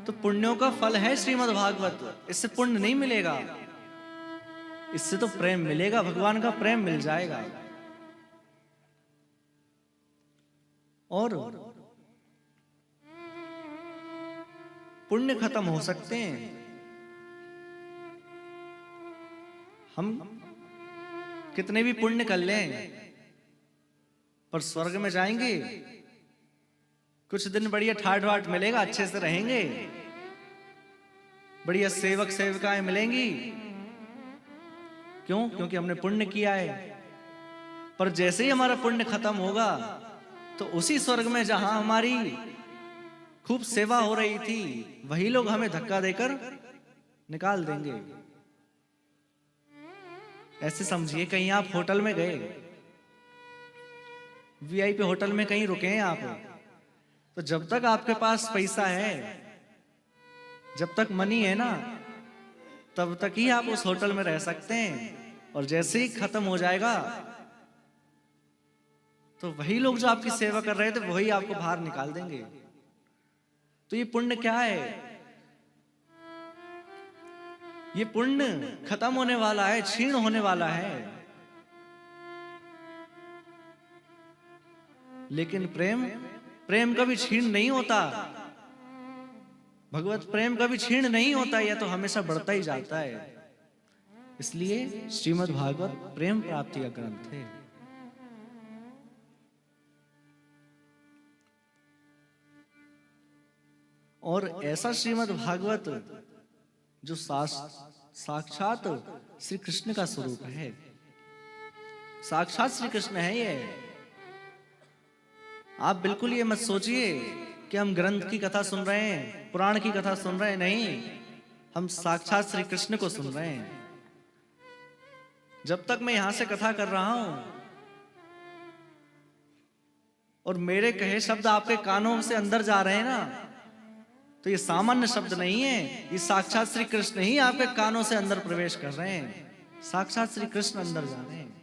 तो पुण्यों का फल है श्रीमद् भागवत। इससे पुण्य नहीं मिलेगा, इससे तो प्रेम मिलेगा, भगवान का प्रेम मिल जाएगा। और पुण्य खत्म हो सकते हैं। हम कितने भी पुण्य कर लें, पर स्वर्ग में जाएंगे, कुछ दिन बढ़िया ठाट बाट मिलेगा, अच्छे से रहेंगे, बढ़िया सेवक सेविकाएं मिलेंगी। क्यों? क्योंकि हमने पुण्य किया है। पर जैसे ही हमारा पुण्य खत्म होगा तो उसी स्वर्ग में जहां हमारी खूब सेवा हो रही थी, वही लोग हमें धक्का देकर निकाल देंगे। ऐसे समझिए, कहीं आप होटल में गए, वीआईपी होटल में कहीं रुके हैं आप, तो जब तक आपके पास पैसा है, जब तक मनी है ना, तब तक ही आप उस होटल में रह सकते हैं। और जैसे ही खत्म हो जाएगा तो वही लोग जो आपकी सेवा कर रहे थे वही आपको बाहर निकाल देंगे। तो ये पुण्य क्या है? ये पुण्य खत्म होने वाला है, क्षीण होने वाला है। लेकिन प्रेम, प्रेम कभी क्षीण नहीं होता। भगवत प्रेम कभी क्षीण नहीं होता, यह तो हमेशा बढ़ता ही जाता है। इसलिए श्रीमद् भागवत प्रेम प्राप्ति का ग्रंथ है। और ऐसा श्रीमद् भागवत जो साक्षात श्री कृष्ण का स्वरूप है, साक्षात श्री कृष्ण है ये। आप बिल्कुल ये मत सोचिए कि हम ग्रंथ की कथा सुन रहे हैं, पुराण की कथा सुन रहे हैं, नहीं, हम साक्षात श्री कृष्ण को सुन रहे हैं। जब तक मैं यहां से कथा कर रहा हूं और मेरे कहे शब्द आपके कानों से अंदर जा रहे हैं ना, तो ये सामान्य शब्द नहीं है, ये साक्षात श्री कृष्ण ही आपके कानों से अंदर प्रवेश कर रहे हैं। साक्षात श्री कृष्ण अंदर जा रहे हैं।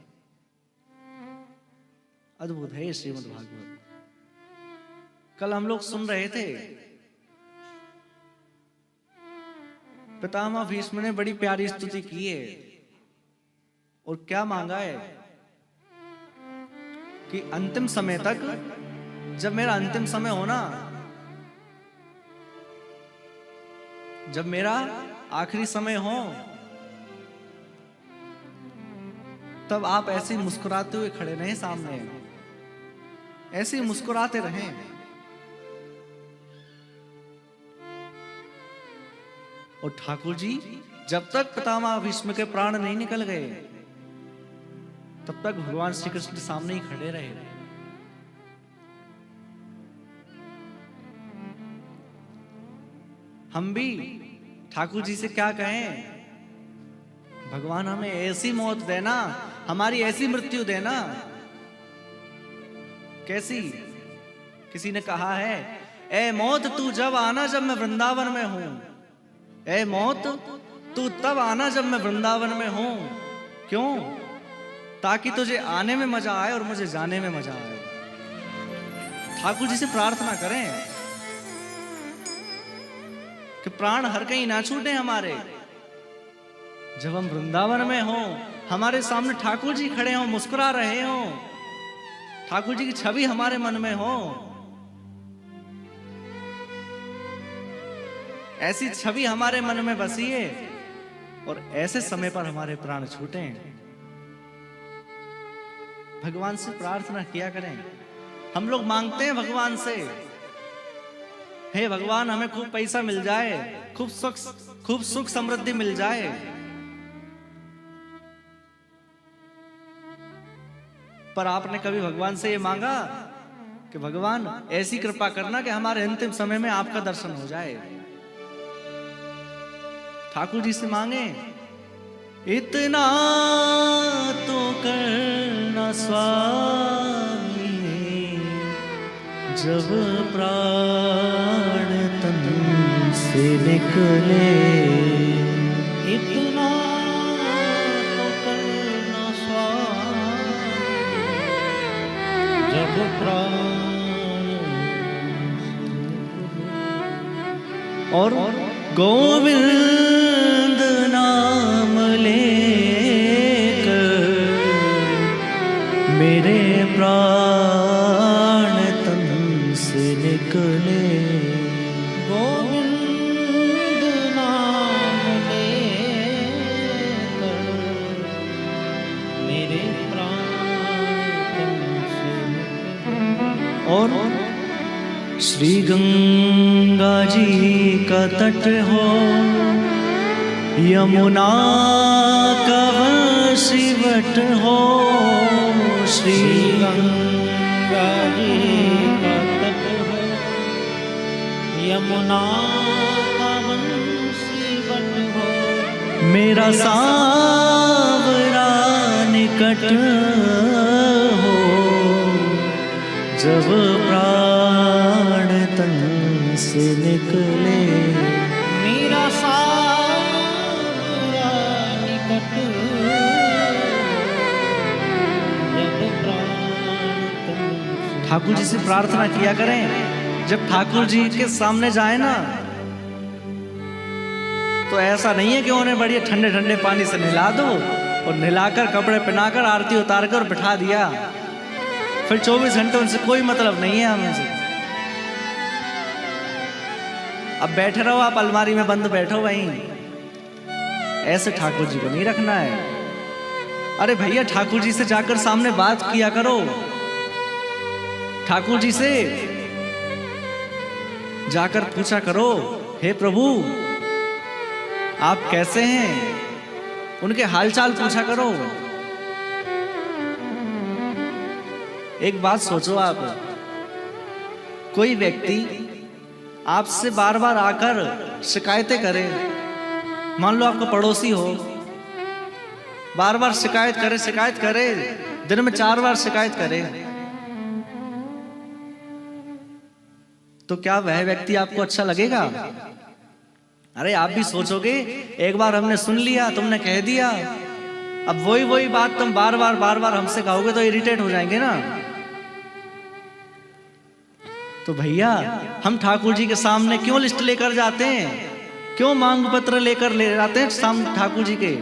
अद्भुत है ये श्रीमद् भागवत। कल हम लोग सुन रहे थे, पितामह भीष्म ने बड़ी प्यारी स्तुति की है। और क्या मांगा है कि अंतिम समय तक, जब मेरा अंतिम समय होना, जब मेरा आखिरी समय हो, तब आप ऐसे मुस्कुराते हुए खड़े रहें सामने, ऐसे ही मुस्कुराते रहें। और ठाकुर जी जब तक पितामह भीष्म के प्राण नहीं निकल गए, तब तक भगवान श्री कृष्ण सामने ही खड़े रहे। हम भी ठाकुर जी से क्या कहें? भगवान हमें ऐसी मौत देना, हमारी ऐसी मृत्यु देना। कैसी? किसी ने कहा है, ए मौत तू जब आना जब मैं वृंदावन में हूं। ए मौत तू तब आना जब मैं वृंदावन में हूं। क्यों? ताकि तुझे आने में मजा आए और मुझे जाने में मजा आए। ठाकुर जी से प्रार्थना करें कि प्राण हर कहीं ना छूटे हमारे। जब हम वृंदावन में हों, हमारे सामने ठाकुर जी खड़े हों, मुस्कुरा रहे हों, ठाकुर जी की छवि हमारे मन में हो, ऐसी छवि हमारे मन में बसी है, और ऐसे समय पर हमारे प्राण छूटे। भगवान से प्रार्थना किया करें। हम लोग मांगते हैं भगवान से, हे भगवान हमें खूब पैसा मिल जाए, खूब सुख समृद्धि मिल जाए। पर आपने कभी भगवान से ये मांगा कि भगवान ऐसी कृपा करना कि हमारे अंतिम समय में आपका दर्शन हो जाए? ठाकुर जी से मांगे, इतना तो करना स्वामी, जब प्राण तन से निकले। इतना तो करना स्वामी, जब प्राण और गोविंद नाम लेकर मेरे प्राण तन से निकले। गोविंद नाम लेकर मेरे प्राण तन से निकले। और श्री गंगा जी का तट हो, यमुना का वशीवट हो, श्री गंगा जी का तट हो, यमुना का वशीवट हो, मेरा सावरा निकट हो, जब प्राण तन से निकले। मेरा सावरा निकट जब प्राण तन से। ठाकुर जी से प्रार्थना किया करें, जब ठाकुर जी के सामने जाए ना तो ऐसा नहीं है कि उन्हें बढ़िया ठंडे ठंडे पानी से नहला दो और नहलाकर कपड़े पहनाकर आरती उतारकर और बिठा दिया, फिर 24 घंटे उनसे कोई मतलब नहीं है हमें से। अब बैठे रहो आप अलमारी में बंद बैठो वहीं, ऐसे ठाकुर जी को नहीं रखना है। अरे भैया ठाकुर जी से जाकर सामने बात किया करो, ठाकुर जी से जाकर पूछा करो, हे प्रभु आप कैसे हैं, उनके हालचाल पूछा करो। एक बात सोचो आप, कोई व्यक्ति आपसे बार बार आकर शिकायतें करे, मान लो आपका पड़ोसी हो, बार बार शिकायत करे, दिन में 4 बार शिकायत करे, तो क्या वह व्यक्ति आपको अच्छा लगेगा? अरे आप भी सोचोगे, एक बार हमने सुन लिया, तुमने कह दिया, अब वही बात तुम बार बार हमसे कहोगे तो इरिटेट हो जाएंगे ना। तो भैया हम ठाकुर जी के सामने क्यों लिस्ट लेकर जाते हैं, क्यों मांग पत्र लेकर ले जाते हैं सामने ठाकुर जी के?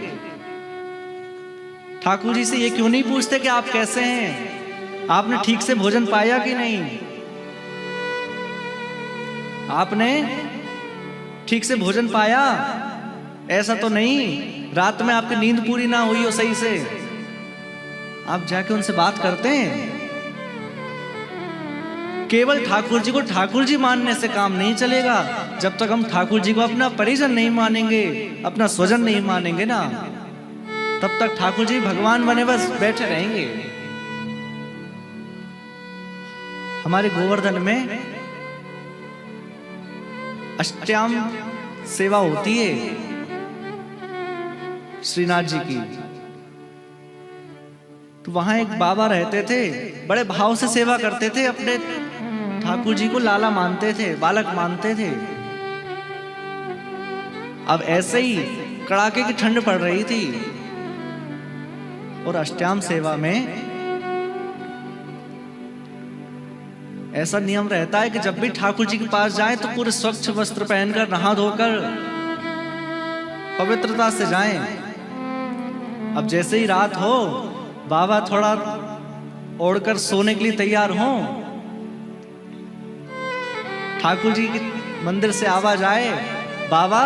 ठाकुर जी से ये क्यों नहीं पूछते कि आप कैसे हैं, आपने ठीक से भोजन पाया कि नहीं, आपने ठीक से भोजन पाया? ऐसा तो नहीं रात में आपकी नींद पूरी ना हुई हो सही से, आप जाके उनसे बात करते हैं? केवल ठाकुर जी को ठाकुर जी मानने से काम नहीं चलेगा, जब तक हम ठाकुर जी को अपना परिजन नहीं मानेंगे, अपना स्वजन नहीं मानेंगे ना, तब तक ठाकुर जी भगवान बने बस बैठे रहेंगे। हमारे गोवर्धन में अष्टयाम सेवा होती है श्रीनाथ जी की, तो वहां एक बाबा रहते थे, बड़े भाव से सेवा करते थे, अपने ठाकुर जी को लाला मानते थे, बालक मानते थे। अब ऐसे ही कड़ाके की ठंड पड़ रही थी और अष्टयाम सेवा में ऐसा नियम रहता है कि जब भी ठाकुर जी के पास जाए तो पूरे स्वच्छ वस्त्र पहनकर, नहा धोकर, पवित्रता से जाएं। अब जैसे ही रात हो, बाबा थोड़ा ओढ़कर सोने के लिए तैयार हों, ठाकुर जी के मंदिर से आवाज आए, बाबा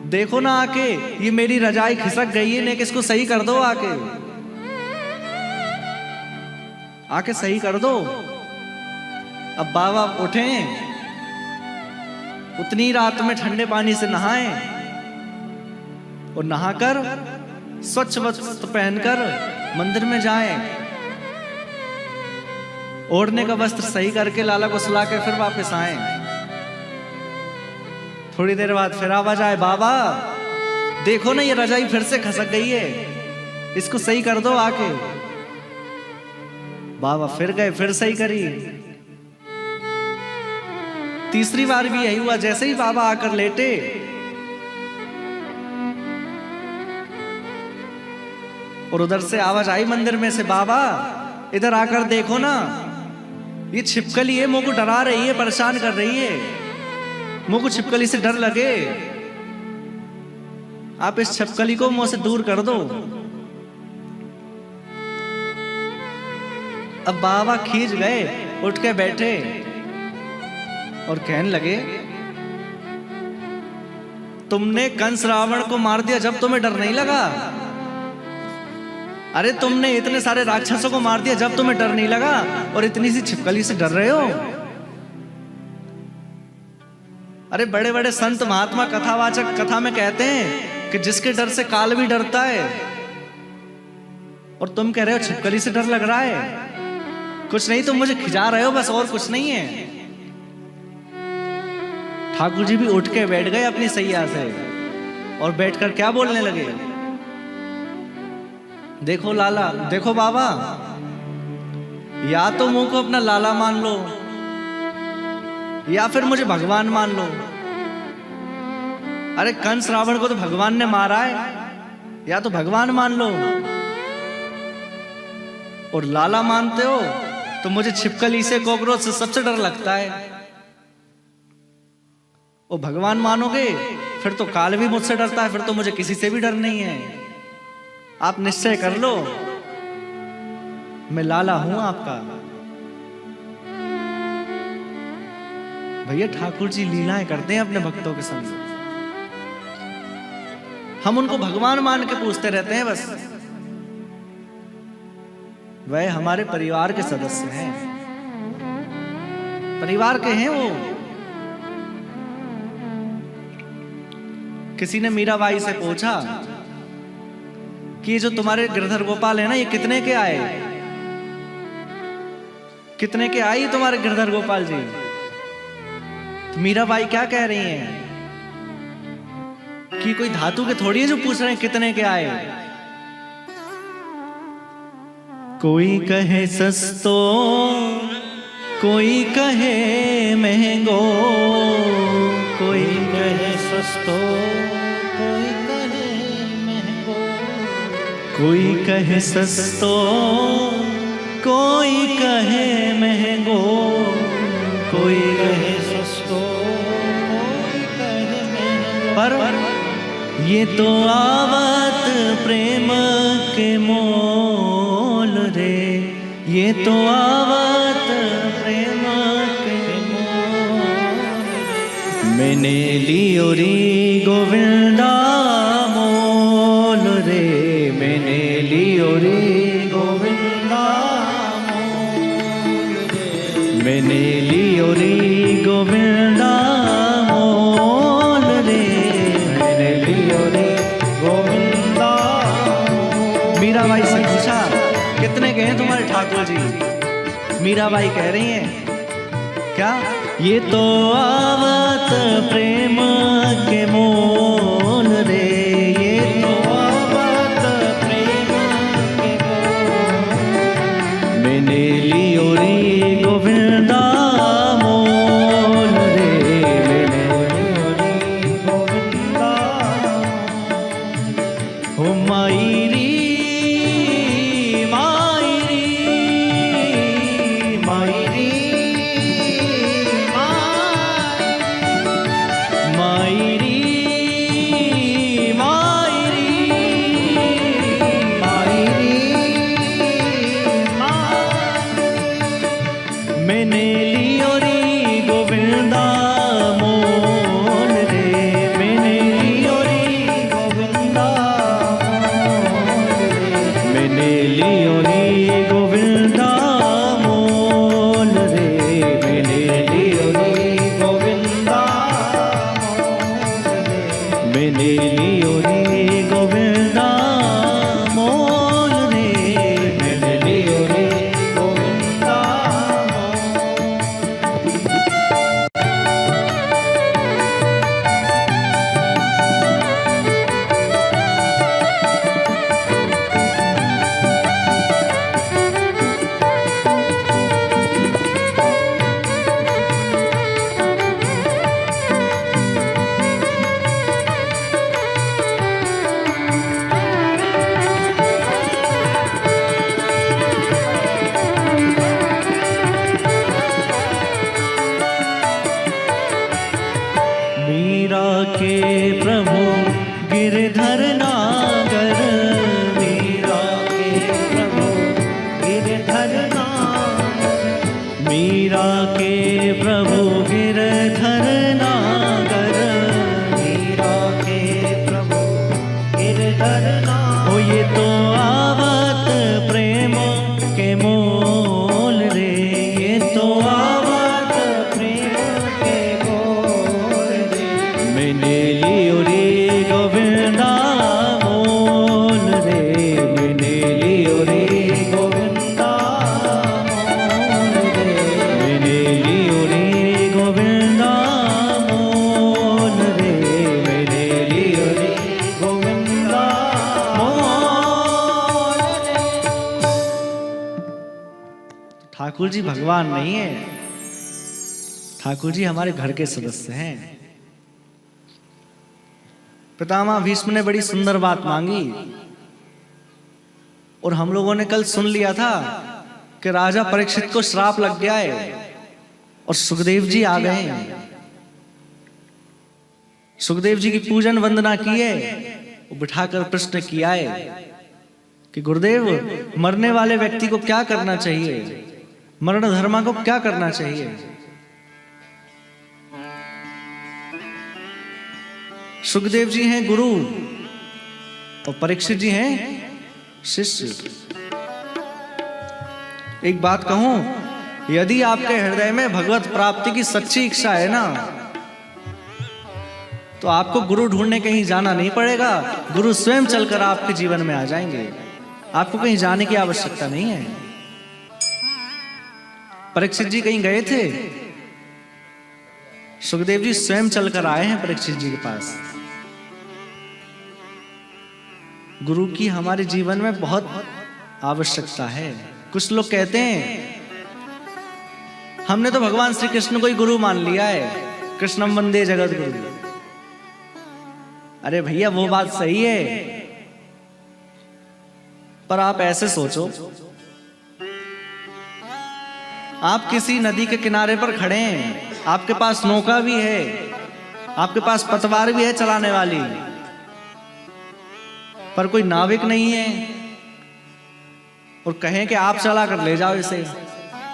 देखो ना आके, ये मेरी रजाई खिसक गई है, ने किसको सही कर दो, आके सही कर दो। अब बाबा उठे, उतनी रात में ठंडे पानी से नहाएं और नहाकर स्वच्छ वस्त्र पहनकर मंदिर में जाएं, ओढ़ने का वस्त्र सही करके लाला को सुला के फिर वापस आए। थोड़ी देर बाद फिर आवाज आए, बाबा देखो ना ये रजाई फिर से खसक गई है, इसको सही कर दो आके। बाबा फिर गए, फिर सही करी। तीसरी बार भी यही हुआ, जैसे ही बाबा आकर लेटे, और उधर से आवाज आई मंदिर में से, बाबा इधर आकर देखो ना ये छिपकली है, मुंह को डरा रही है, परेशान कर रही है। मुंह को छिपकली से डर लगे, आप इस छिपकली को मुंह से दूर कर दो। अब बाबा खींच गए, उठ के बैठे और कहने लगे, तुमने कंस रावण को मार दिया जब तुम्हें डर नहीं लगा? अरे तुमने इतने सारे राक्षसों को मार दिया जब तुम्हें डर नहीं लगा, और इतनी सी छिपकली से डर रहे हो? अरे बड़े बड़े संत महात्मा कथावाचक कथा में कहते हैं कि जिसके डर से काल भी डरता है, और तुम कह रहे हो छिपकली से डर लग रहा है। कुछ नहीं, तुम मुझे खिजा रहे हो बस, और कुछ नहीं है। ठाकुर जी भी उठ के बैठ गए अपनी सैया से, और बैठकर क्या बोलने लगे, देखो लाला, देखो बाबा, या तो मुंह को अपना लाला मान लो, या फिर मुझे भगवान मान लो। अरे कंस रावण को तो भगवान ने मारा है, या तो भगवान मान लो, और लाला मानते हो तो मुझे छिपकली से, कॉकरोच से सबसे डर लगता है। और भगवान मानोगे फिर तो काल भी मुझसे डरता है, फिर तो मुझे किसी से भी डर नहीं है। आप निश्चय कर लो, मैं लाला हूं आपका। भैया ठाकुर जी लीलाएं करते हैं अपने भक्तों के संग, हम उनको भगवान मान के पूछते रहते हैं बस। वह हमारे परिवार के सदस्य हैं, परिवार के हैं वो। किसी ने मीराबाई से पूछा कि ये जो तुम्हारे गिरधर गोपाल है ना, ये कितने के आए? कितने के आए तुम्हारे गिरधर गोपाल जी? तो मीराबाई क्या कह रही हैं कि कोई धातु के थोड़ी है जो पूछ रहे हैं कितने के आए। कोई कहे सस्तो, कोई कहे महंगो, कोई कहे सस्तो, कोई कहे महंगो, कोई कहे सस्तो, कोई कहे महंगो, कोई कहे सस्तो, कोई कहे महंगो। पर ये तो आवत प्रेम के मोल रे, ये तो आवत प्रेम के मोल। मैंने लियो री गोविंदा मोल रे, मैंने लियो री गोविंदा मोल रे, मैंने लियो री गोविंदा मोल रे, मैंने लियो री गोविंदा। मीराबाई से पूछा कितने के हैं तुम्हारे ठाकुर जी? मीराबाई कह रही हैं क्या, ये तो आवत प्रेम के मोल रे, ये तो आवत प्रेम के मोल। मैंने लियो री गोविंदा मोल रे, मैंने लियो री गोविंदा। हो मायरी मायरी के प्रभु गिरधर नागर, मीरा के प्रभु गिरधर नागर, मीरा के प्रभु गिरधर नागर, मीरा के प्रभु गिरधर नागर। ओ ये तो आवत प्रेम के मोल रे, ये तो आवत प्रेम के बोल रे, मैंने लियो रे गोविंदा मोल रे, मैंने लियो रे गोविंदा मोल रे, मैंने लियो रे गोविंदा मोल रे, मैंने लियो रे गोविंदा मोल रे। ठाकुर जी भगवान नहीं है, ठाकुर जी हमारे घर के सदस्य हैं। पितामह भीष्म ने बड़ी सुंदर बात मांगी और हम लोगों ने कल सुन लिया था कि राजा परीक्षित को श्राप लग गया है और सुखदेव जी आ गए हैं। सुखदेव जी की पूजन वंदना की है, वो बिठाकर प्रश्न किया है कि गुरुदेव मरने वाले व्यक्ति को क्या करना चाहिए, मरण धर्मा को क्या करना चाहिए। सुखदेव जी हैं गुरु और परीक्षित जी हैं शिष्य। एक बात कहूं, यदि आपके हृदय में भगवत प्राप्ति की सच्ची इच्छा है ना, तो आपको गुरु ढूंढने कहीं जाना नहीं पड़ेगा, गुरु स्वयं चलकर आपके जीवन में आ जाएंगे। आपको कहीं जाने की आवश्यकता नहीं है। परीक्षित जी कहीं गए थे, सुखदेव जी स्वयं चलकर आए हैं परीक्षित जी के पास। गुरु की हमारे जीवन में बहुत आवश्यकता है। कुछ लोग कहते हैं हमने तो भगवान श्री कृष्ण को ही गुरु मान लिया है, कृष्णम वंदे जगत गुरु। अरे भैया वो बात सही है, पर आप ऐसे सोचो, आप किसी नदी के किनारे पर खड़े हैं, आपके पास नौका भी है, आपके पास पतवार भी है चलाने वाली, पर कोई नाविक नहीं है और कहें कि आप चला कर ले जाओ इसे,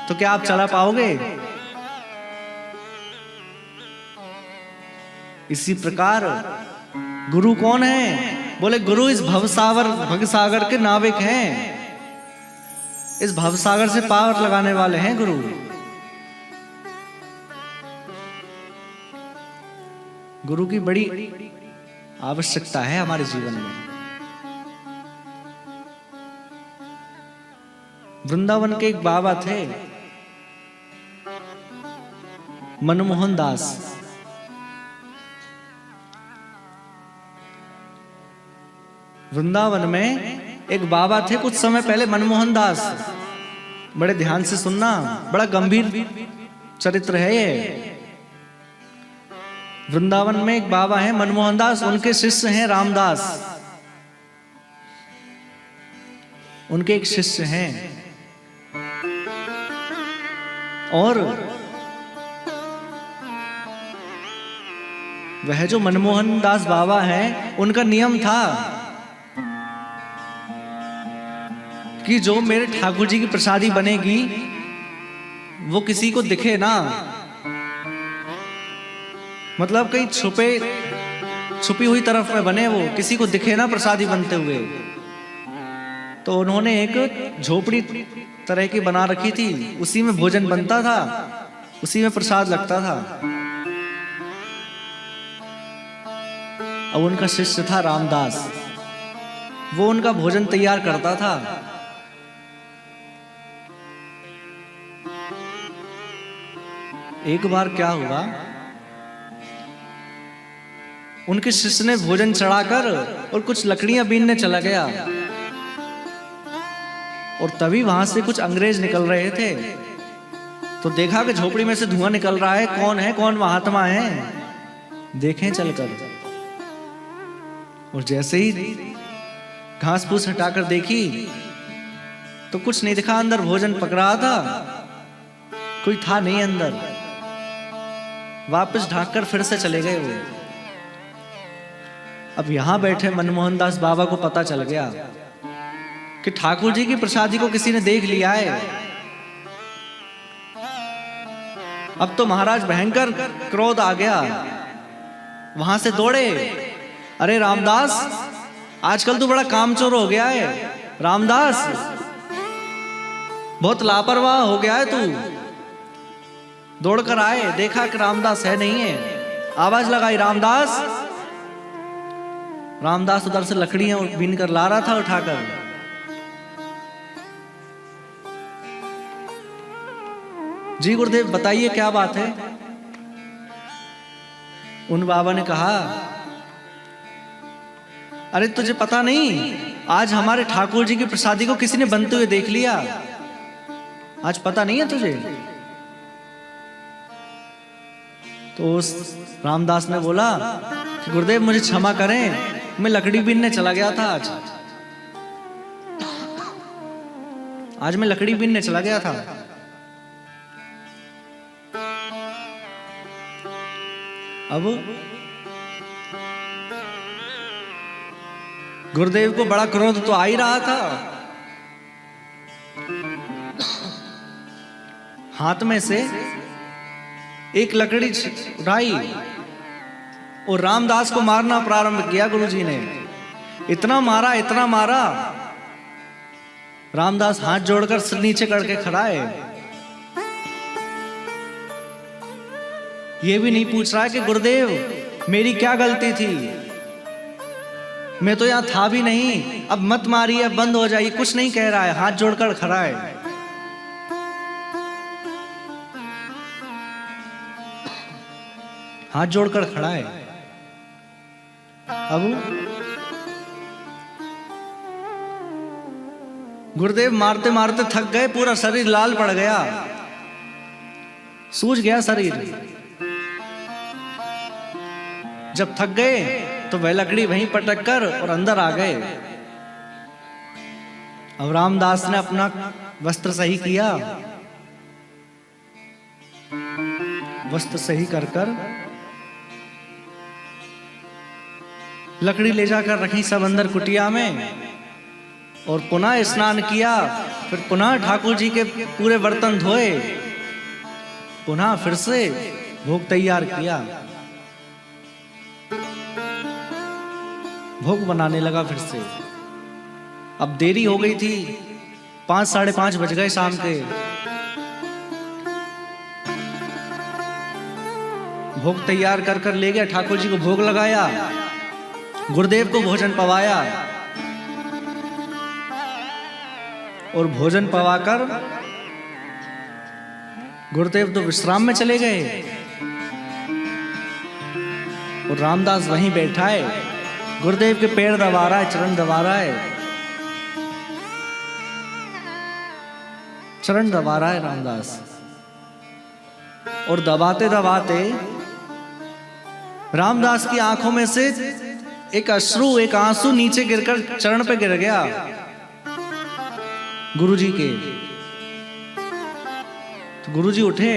तो क्या आप चला पाओगे? इसी प्रकार गुरु कौन है? बोले गुरु इस भवसागर के नाविक हैं, इस भवसागर से पार लगाने वाले हैं गुरु। गुरु की बड़ी आवश्यकता है हमारे जीवन में। वृंदावन के एक बाबा थे मनमोहन दास। वृंदावन में एक बाबा थे कुछ समय पहले, मनमोहन दास। बड़े ध्यान से सुनना, बड़ा गंभीर चरित्र है ये। वृंदावन में एक बाबा है मनमोहन दास, उनके शिष्य हैं रामदास, उनके एक शिष्य हैं। और वह जो मनमोहन दास बाबा हैं, उनका नियम था कि जो मेरे ठाकुर जी की प्रसादी बनेगी वो किसी को दिखे ना, मतलब कहीं छुपी हुई तरफ में बने, वो किसी को दिखे ना प्रसादी बनते हुए। तो उन्होंने एक झोपड़ी तरह की बना रखी थी, उसी में भोजन बनता था, उसी में प्रसाद लगता था। अब उनका शिष्य था रामदास, वो उनका भोजन तैयार करता था। एक बार क्या हुआ, उनके शिष्य ने भोजन चढ़ाकर और कुछ लकड़ियां बीनने चला गया, और तभी वहां से कुछ अंग्रेज निकल रहे थे। तो देखा कि झोपड़ी में से धुआं निकल रहा है, कौन महात्मा है, देखें चलकर। और जैसे ही घास फूस हटाकर देखी तो कुछ नहीं दिखा, अंदर भोजन पक रहा था, कोई था नहीं अंदर। वापस ढांककर फिर से चले गए वो। अब यहां बैठे मनमोहन दास बाबा को पता चल गया कि ठाकुर जी की प्रसादी को किसी ने देख लिया है। अब तो महाराज भयंकर क्रोध आ गया, वहां से दौड़े, अरे रामदास आजकल तू बड़ा कामचोर हो गया है, रामदास बहुत लापरवाह हो गया है तू। दौड़कर आए, देखा कि रामदास है नहीं है, आवाज लगाई रामदास। रामदास उधर से लकड़ियां बीन कर ला रहा था उठाकर। जी गुरुदेव बताइए क्या बात है। उन बाबा ने कहा, अरे तुझे पता नहीं आज हमारे ठाकुर जी की प्रसादी को किसी ने बनते हुए देख लिया, आज पता नहीं है तुझे। तो उस रामदास ने बोला कि गुरुदेव मुझे क्षमा करें, मैं लकड़ी बीनने चला गया था आज मैं लकड़ी बीनने चला गया था। अब गुरुदेव को बड़ा क्रोध तो आ ही रहा था, हाथ में से एक लकड़ी उठाई और रामदास को मारना प्रारंभ किया। गुरुजी ने इतना मारा, इतना मारा, रामदास हाथ जोड़कर सिर नीचे करके खड़ा है। ये भी नहीं पूछ रहा है कि गुरुदेव मेरी क्या गलती थी, मैं तो यहां था भी नहीं, अब मत मारिए, अब बंद हो जाइए, कुछ नहीं कह रहा है, हाथ जोड़कर खड़ा है। हाथ जोड़कर खड़ा है। अब गुरुदेव मारते मारते थक गए, पूरा शरीर लाल पड़ गया, सूज गया शरीर। जब थक गए तो वह लकड़ी वहीं पटक कर और अंदर आ गए। अब रामदास ने अपना वस्त्र सही किया, वस्त्र सही कर कर लकड़ी ले जाकर रखी सब अंदर कुटिया में, और पुनः स्नान किया। फिर पुनः ठाकुर जी के पूरे बर्तन धोए, पुनः फिर से भोग तैयार किया, भोग बनाने लगा फिर से। अब देरी हो गई थी, 5 साढ़े 5 बज गए शाम के। भोग तैयार कर कर ले गया, ठाकुर जी को भोग लगाया, गुरुदेव को भोजन पवाया, और भोजन पवाकर गुरुदेव तो विश्राम में चले गए और रामदास वहीं बैठा है, गुरुदेव के पैर दबा रहा है, चरण दबा रहा है, चरण दबा रहा है रामदास। और दबाते दबाते रामदास की आंखों में से एक अश्रु, एक आंसू नीचे गिरकर चरण पे गिर गया गुरुजी के। तो गुरुजी उठे,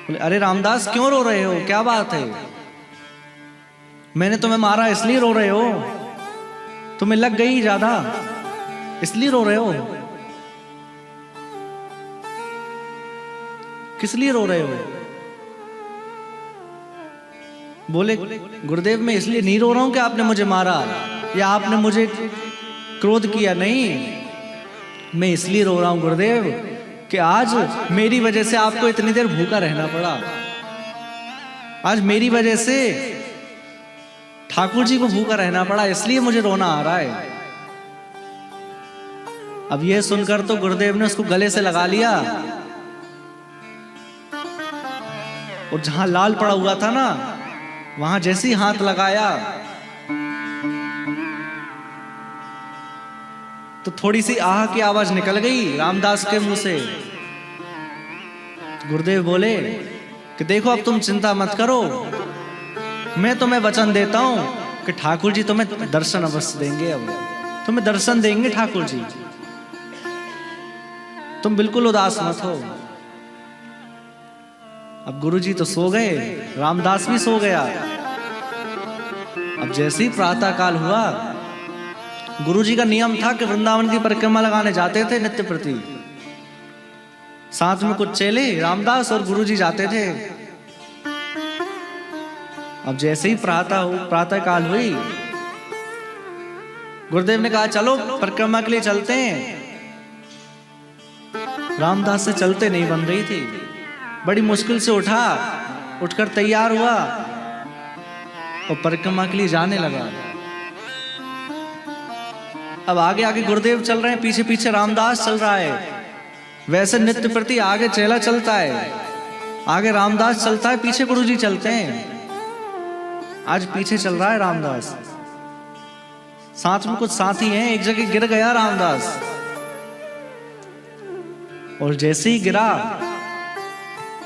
बोले अरे रामदास क्यों रो रहे हो, क्या बात है, मैंने तुम्हें मारा इसलिए रो रहे हो, तुम्हें लग गई ज्यादा इसलिए रो रहे हो, किस लिए रो रहे हो। बोले गुरुदेव मैं इसलिए नहीं रो रहा हूं कि आपने मुझे मारा या आपने मुझे क्रोध किया, नहीं, मैं इसलिए रो रहा हूं गुरुदेव कि आज मेरी वजह से आपको इतनी देर भूखा रहना पड़ा, आज मेरी वजह से ठाकुर जी को भूखा रहना पड़ा, इसलिए मुझे रोना आ रहा है। अब यह सुनकर तो गुरुदेव ने उसको गले से लगा लिया, और जहां लाल पड़ा हुआ था ना, वहां जैसे ही हाथ लगाया तो थोड़ी सी आह की आवाज निकल गई रामदास के मुंह से। गुरुदेव बोले कि देखो अब तुम चिंता मत करो, मैं तुम्हें वचन देता हूं कि ठाकुर जी तुम्हें दर्शन अवश्य देंगे, अब तुम्हें दर्शन देंगे ठाकुर जी, तुम बिल्कुल उदास मत हो। अब गुरुजी तो सो गए, रामदास भी सो गया। अब जैसे ही प्रातः काल हुआ, गुरुजी का नियम था कि वृंदावन की परिक्रमा लगाने जाते थे नित्य प्रति। साथ में कुछ चेले रामदास और गुरुजी जाते थे। अब जैसे ही प्रातः काल हुई, गुरुदेव ने कहा चलो परिक्रमा के लिए चलते हैं। रामदास से चलते नहीं बन रही थी, बड़ी मुश्किल से उठकर तैयार हुआ और परिक्रमा के लिए जाने लगा। अब आगे आगे गुरुदेव चल रहे हैं, पीछे पीछे रामदास चल रहा है। वैसे नित्य प्रति आगे चेला चलता है, आगे रामदास चलता है, पीछे गुरुजी चलते हैं। आज पीछे चल रहा है रामदास, साथ में कुछ साथी हैं। एक जगह गिर गया रामदास, और जैसे ही गिरा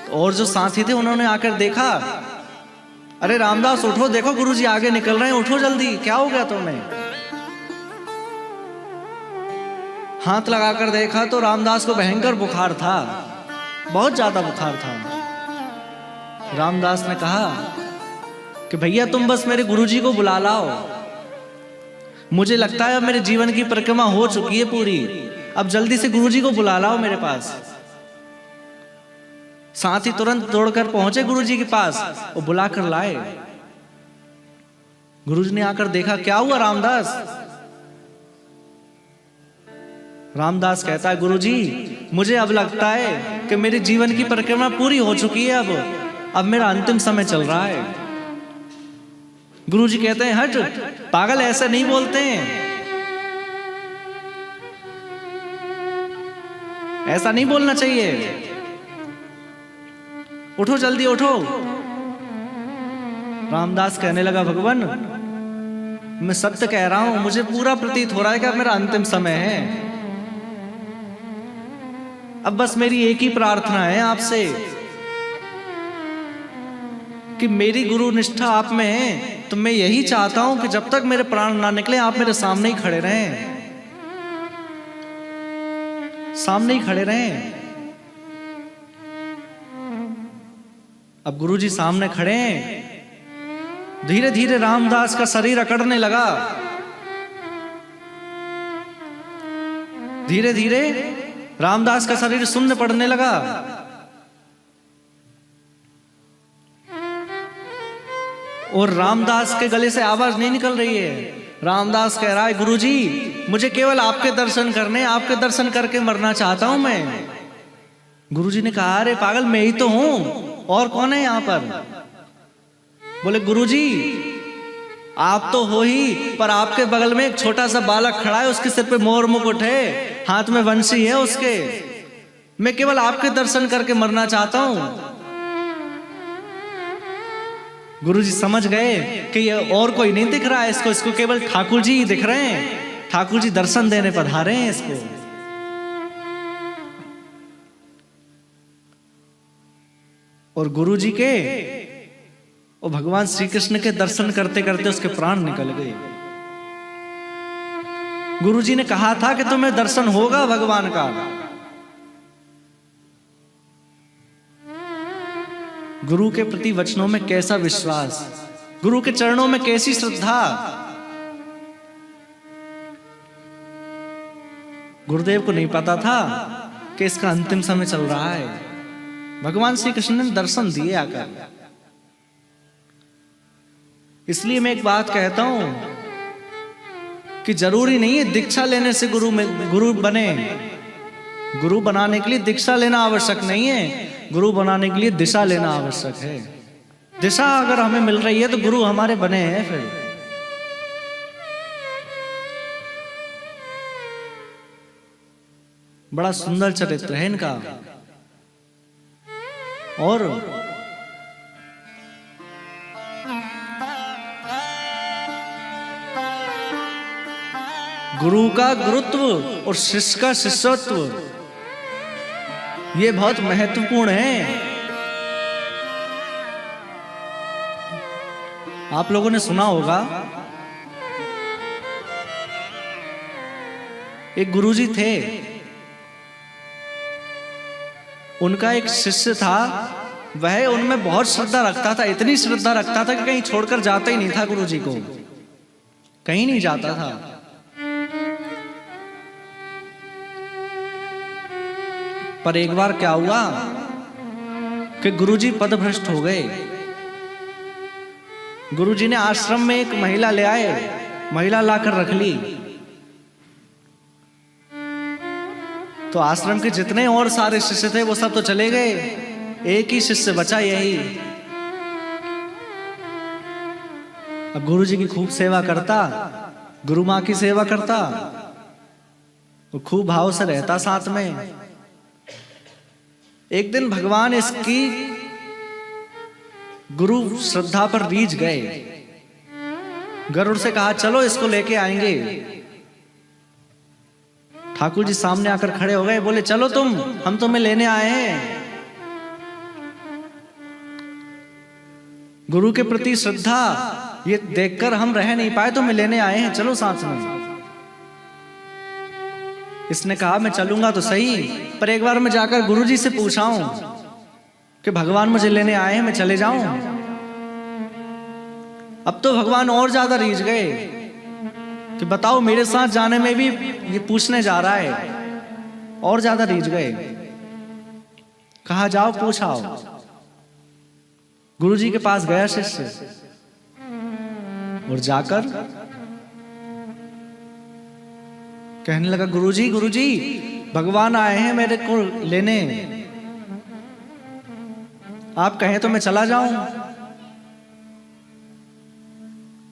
तो और जो साथी थे उन्होंने आकर देखा, अरे रामदास उठो, देखो गुरुजी आगे निकल रहे हैं, उठो जल्दी, क्या हो गया तुम्हें? हाथ लगाकर देखा तो रामदास को भयंकर बुखार था, बहुत ज्यादा बुखार था। रामदास ने कहा कि भैया तुम बस मेरे गुरुजी को बुला लाओ, मुझे लगता है अब मेरे जीवन की परिक्रमा हो चुकी है पूरी, अब जल्दी से गुरुजी को बुला लाओ मेरे पास। साथी तुरंत दौड़कर पहुंचे गुरुजी के पास और बुलाकर लाए। गुरुजी ने आकर देखा, क्या हुआ रामदास? रामदास कहता है, गुरुजी मुझे अब लगता है कि मेरे जीवन की परिक्रमा पूरी हो चुकी है, अब मेरा अंतिम समय चल रहा है। गुरुजी कहते हैं, हट पागल, ऐसा नहीं बोलते हैं, ऐसा नहीं बोलना चाहिए, उठो जल्दी उठो। रामदास कहने लगा, भगवान मैं सत्य कह रहा हूं, मुझे पूरा प्रतीत हो रहा है कि अब मेरा अंतिम समय है। अब बस मेरी एक ही प्रार्थना है आपसे कि मेरी गुरु निष्ठा आप में है, तो मैं यही चाहता हूं कि जब तक मेरे प्राण ना निकले आप मेरे सामने ही खड़े रहें, सामने ही खड़े रहें। अब गुरुजी सामने खड़े हैं। धीरे धीरे रामदास का शरीर अकड़ने लगा, धीरे धीरे रामदास का शरीर शून्य पड़ने लगा। और रामदास के गले से आवाज नहीं निकल रही है। रामदास कह रहा है, गुरुजी मुझे केवल आपके दर्शन करने, आपके दर्शन करके मरना चाहता हूं मैं। गुरुजी ने कहा, अरे पागल मैं ही तो हूं, और कौन है यहां पर? बोले, गुरुजी आप तो हो ही, पर आपके बगल में एक छोटा सा बालक खड़ा है, उसके सिर पे मोर मुकुट है, हाथ में वंशी है उसके, मैं केवल आपके दर्शन करके मरना चाहता हूं। गुरुजी समझ गए कि ये और कोई नहीं दिख रहा है इसको केवल ठाकुर जी ही दिख रहे हैं, ठाकुर जी दर्शन देने पधारे हैं इसको। और गुरुजी के और भगवान श्री कृष्ण के दर्शन करते करते उसके प्राण निकल गए। गुरुजी ने कहा था कि तुम्हें दर्शन होगा भगवान का। गुरु के प्रति वचनों में कैसा विश्वास, गुरु के चरणों में कैसी श्रद्धा। गुरुदेव को नहीं पता था कि इसका अंतिम समय चल रहा है। भगवान श्री कृष्ण ने दर्शन दिए आकर। इसलिए मैं एक बात कहता हूं कि जरूरी नहीं है दीक्षा लेने से गुरु बने। गुरु बनाने के लिए दीक्षा लेना आवश्यक नहीं है, गुरु बनाने के लिए दिशा लेना आवश्यक है। दिशा अगर हमें मिल रही है तो गुरु हमारे बने हैं। फिर बड़ा सुंदर चरित्र है इनका। और गुरु का गुरुत्व और शिष्य का शिष्यत्व ये बहुत महत्वपूर्ण है। आप लोगों ने सुना होगा, एक गुरुजी थे, उनका एक शिष्य था, वह उनमें बहुत श्रद्धा रखता था, इतनी श्रद्धा रखता था कि कहीं छोड़कर जाता ही नहीं था गुरुजी को। कहीं नहीं जाता था। पर एक बार क्या हुआ कि गुरुजी पदभ्रष्ट हो गए। गुरुजी ने आश्रम में एक महिला ले आए, महिला लाकर रख ली। तो आश्रम के जितने और सारे शिष्य थे वो सब तो चले गए, एक ही शिष्य बचा, यही। अब गुरुजी की खूब सेवा करता, गुरु माँ की सेवा करता, वो खूब भाव से रहता साथ में। एक दिन भगवान इसकी गुरु श्रद्धा पर रीझ गए। गरुड़ से कहा चलो इसको लेके आएंगे। ठाकुर जी सामने आकर खड़े हो गए, बोले चलो तुम, हम तुम्हें लेने आए हैं। गुरु के प्रति श्रद्धा ये देखकर हम रह नहीं पाए, तुम्हें लेने आए हैं, चलो साथ में। इसने कहा मैं चलूंगा तो सही, पर एक बार मैं जाकर गुरुजी से पूछाऊं कि भगवान मुझे लेने आए हैं, मैं चले जाऊं। अब तो भगवान और ज्यादा रीझ गए कि बताओ मेरे साथ जाने में भी ये पूछने जा रहा है, और ज्यादा रीझ गए। कहा जाओ पूछाओ। गुरुजी के पास गया शिष्य और जाकर कहने लगा गुरुजी गुरुजी भगवान आए हैं मेरे को लेने, आप कहें तो मैं चला जाऊं।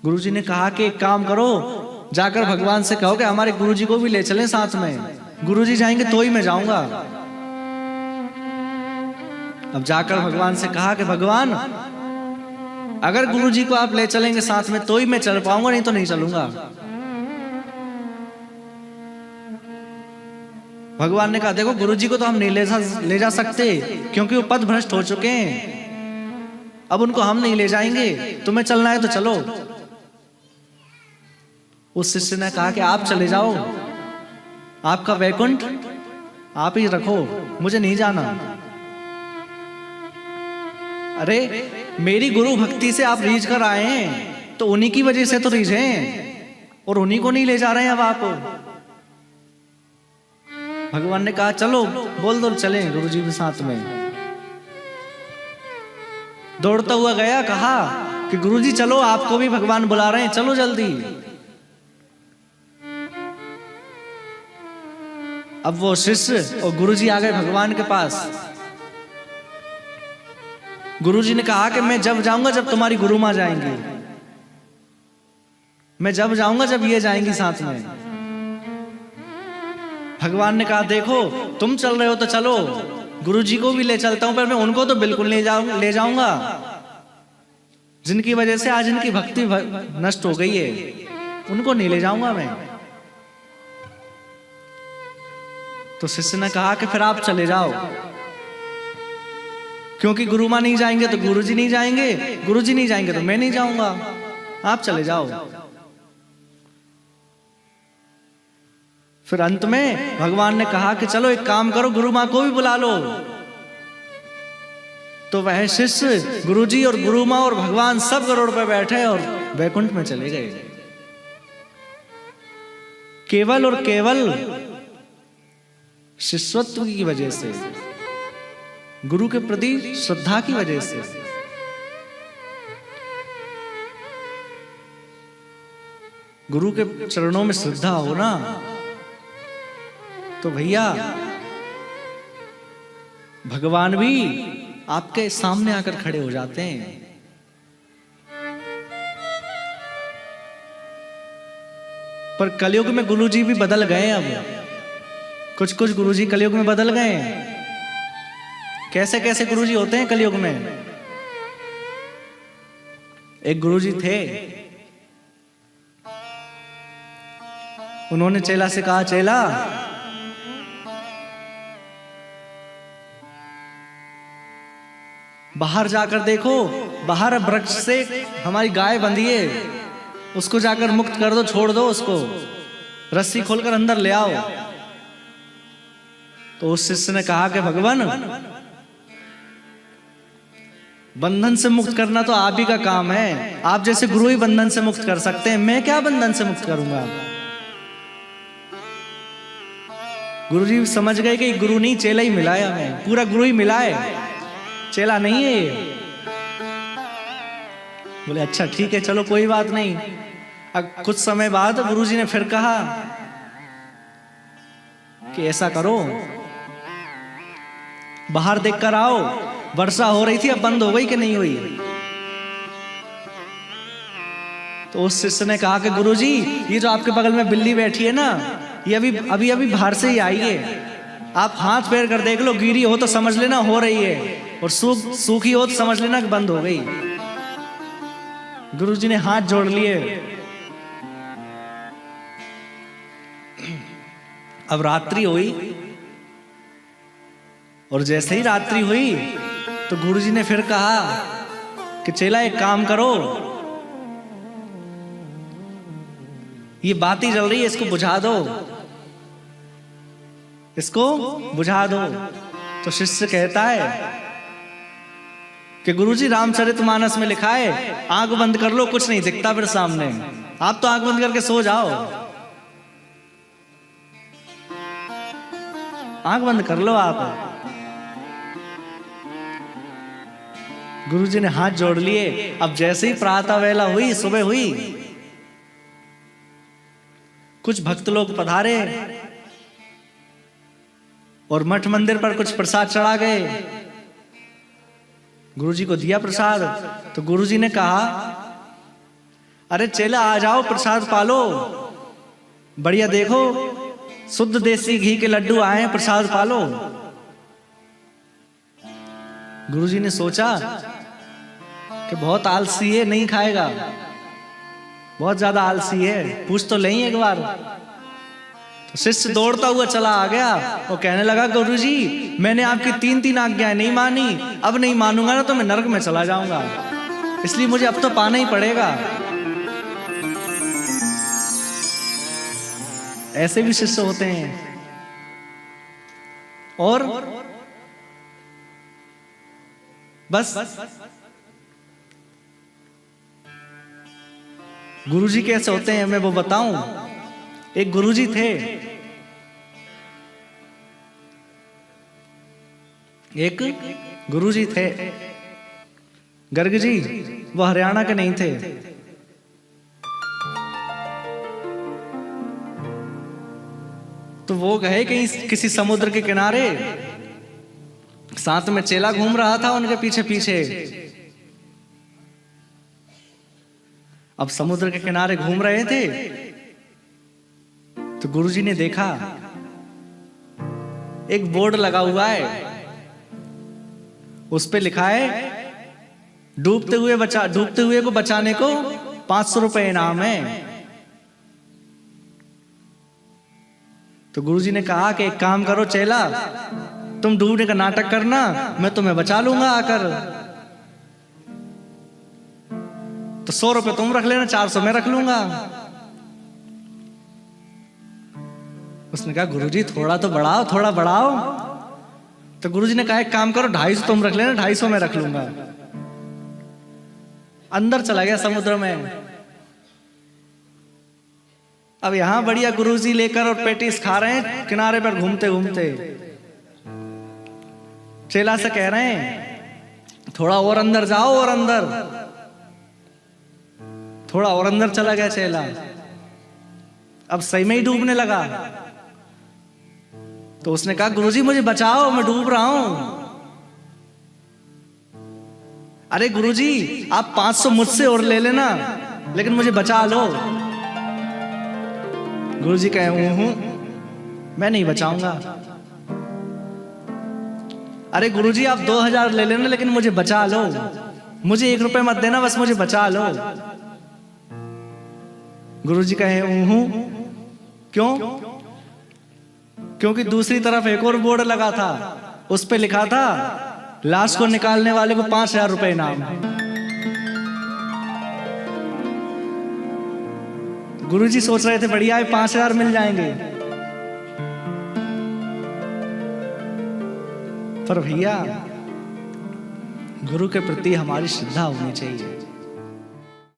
गुरुजी ने कहा कि एक काम करो, जाकर भगवान से कहो कि हमारे गुरुजी को भी ले चलें साथ में। गुरुजी जाएंगे तो ही मैं जाऊंगा। अब जाकर भगवान से कहा कि भगवान अगर गुरुजी को आप ले चलेंगे साथ में तो ही मैं चल पाऊंगा, नहीं तो नहीं चलूंगा। भगवान ने कहा देखो गुरुजी को तो हम नहीं ले जा सकते क्योंकि वो पद भ्रष्ट हो चुके हैं, अब उनको हम नहीं ले जाएंगे, तुम्हें चलना है तो चलो। उस शिष्य ने कहा कि आप चले जाओ, आपका वैकुंठ आप ही रखो, मुझे नहीं जाना। अरे मेरी गुरु भक्ति से आप रीझ कर आए हैं तो उन्हीं की वजह से तो रीझ हैं, और उन्हीं को नहीं ले जा रहे हैं अब आप। भगवान ने कहा चलो, बोल दो चले गुरुजी के साथ में। दौड़ता हुआ गया, कहा कि गुरुजी चलो, आपको भी भगवान बुला रहे हैं, चलो जल्दी। अब वो शिष्य और गुरुजी आ गए भगवान के पास। गुरुजी ने कहा कि मैं जब जाऊंगा जब तुम्हारी गुरु माँ जाएंगी, मैं जब जाऊंगा जब ये जाएंगी साथ में। भगवान ने कहा देखो तुम चल रहे हो तो चलो, गुरुजी को भी ले चलता हूं, पर मैं उनको तो बिल्कुल ले जाऊंगा जिनकी वजह से आज इनकी भक्ति नष्ट हो गई है, उनको नहीं ले जाऊंगा मैं। तो शिष्य ने कहा कि फिर आप चले जाओ, क्योंकि गुरु मां नहीं जाएंगे तो गुरुजी नहीं जाएंगे, गुरुजी नहीं जाएंगे तो मैं नहीं जाऊंगा, आप चले जाओ। फिर अंत में भगवान ने कहा कि चलो एक काम करो, गुरु मां को भी बुला लो। तो वह शिष्य गुरुजी और गुरु मां और भगवान सब गरुड़ पे बैठे और वैकुंठ में चले गए। केवल और केवल शिष्यत्व की वजह से, गुरु के प्रति श्रद्धा की वजह से। गुरु के चरणों में श्रद्धा हो ना तो भैया भगवान भी आपके सामने आकर खड़े हो जाते हैं। पर कलयुग में गुरुजी भी बदल गए। अब कुछ कुछ गुरुजी कलयुग में बदल गए हैं। कैसे कैसे गुरुजी होते हैं कलयुग में। एक गुरुजी थे, उन्होंने चेला से कहा चेला बाहर जाकर देखो, बाहर वृक्ष से हमारी गाय बंधी है, उसको जाकर मुक्त कर दो, छोड़ दो उसको, रस्सी खोलकर अंदर ले आओ। तो उस शिष्य ने कहा कि भगवान बंधन से मुक्त करना तो आप ही का काम है। आप जैसे गुरु ही बंधन से मुक्त कर सकते हैं, मैं क्या बंधन से मुक्त करूंगा। गुरु जी समझ गए कि गुरु नहीं चेला ही मिला है हमें, पूरा गुरु ही मिला है, चेला नहीं है ये। बोले अच्छा ठीक है चलो कोई बात नहीं। अब कुछ समय बाद गुरु जी ने फिर कहा कि ऐसा करो, बाहर देख कर आओ, वर्षा हो रही थी अब बंद हो गई कि नहीं हुई। तो उस शिष्य ने कहा कि गुरुजी ये जो आपके बगल में बिल्ली बैठी है ना, ये अभी अभी बाहर से ही आई है, आप हाथ पैर कर देख लो, गीली हो तो समझ लेना हो रही है, और सूखी हो तो समझ लेना कि बंद हो गई। गुरुजी ने हाथ जोड़ लिए। अब रात्रि हुई, और जैसे ही रात्रि हुई तो गुरुजी ने फिर कहा कि चेला एक काम करो, ये बाती जल रही है इसको बुझा दो, इसको बुझा दो। तो शिष्य कहता है कि गुरुजी रामचरितमानस में लिखा है आंख बंद कर लो, कुछ नहीं दिखता फिर सामने, आप तो आंख बंद करके सो जाओ, आंख बंद कर लो आप। गुरुजी ने हाथ जोड़ लिए। अब जैसे ही प्रातः वेला हुई, सुबह हुई, कुछ भक्त लोग पधारे और मठ मंदिर पर कुछ प्रसाद चढ़ा गए। गुरुजी को दिया प्रसाद, तो गुरुजी ने कहा अरे चेला आ जाओ प्रसाद पालो, बढ़िया देखो शुद्ध देसी घी के लड्डू आए हैं, प्रसाद पालो। गुरुजी ने सोचा कि बहुत आलसी है, नहीं खाएगा, बहुत ज्यादा आलसी है, पूछ तो लें एक बार। तो शिष्य दौड़ता हुआ चला आ गया और कहने लगा गुरुजी मैंने आपकी 3 आज्ञाएं नहीं मानी, अब नहीं मानूंगा ना तो मैं नरक में चला जाऊंगा, इसलिए मुझे अब तो पाना ही पड़ेगा। ऐसे भी शिष्य होते हैं। और बस गुरुजी कैसे होते हैं मैं वो बताऊं। एक गुरुजी थे, एक गुरुजी थे गर्ग जी, वो हरियाणा के नहीं थे। तो वो गए कहीं किसी समुद्र के किनारे, साथ में चेला घूम रहा था उनके पीछे पीछे। अब समुद्र के किनारे घूम रहे थे तो गुरुजी ने देखा एक बोर्ड लगा हुआ है, उस पे लिखा है डूबते हुए को बचाने को 500 रुपए इनाम है। तो गुरुजी ने कहा कि एक काम करो चेला, तुम डूबने का नाटक करना, मैं तुम्हें बचा लूंगा आकर। तो 100 रुपए तुम रख लेना, 400 मैं रख लूंगा। उसने कहा गुरुजी थोड़ा तो बढ़ाओ, थोड़ा बढ़ाओ। तो गुरुजी ने कहा एक काम करो 250 तुम रख लेना, 250 मैं रख लूंगा। अंदर चला गया समुद्र में। अब यहां बढ़िया गुरुजी लेकर और पेटीज खा रहे हैं किनारे पर घूमते घूमते। चेला से कह रहे हैं थोड़ा और अंदर जाओ, और अंदर, थोड़ा और अंदर चला गया चेला। अब सही में ही डूबने लगा। तो उसने कहा गुरुजी मुझे बचाओ, मैं डूब रहा हूं। अरे गुरुजी आप 500 मुझसे और ले लेना, लेकिन मुझे बचा लो। गुरुजी कहे हूं मैं नहीं बचाऊंगा। अरे गुरुजी आप 2000 ले लेना, लेकिन मुझे बचा लो, मुझे 1 रुपए मत देना, बस मुझे बचा लो। गुरुजी कहे हूं क्यों? क्योंकि दूसरी तरफ एक और बोर्ड लगा था, उस पे लिखा था लाश को निकालने वाले को 5000 रुपए इनाम। गुरुजी सोच रहे थे बढ़िया है 5000 मिल जाएंगे, पर भैया गुरु के प्रति हमारी श्रद्धा होनी चाहिए।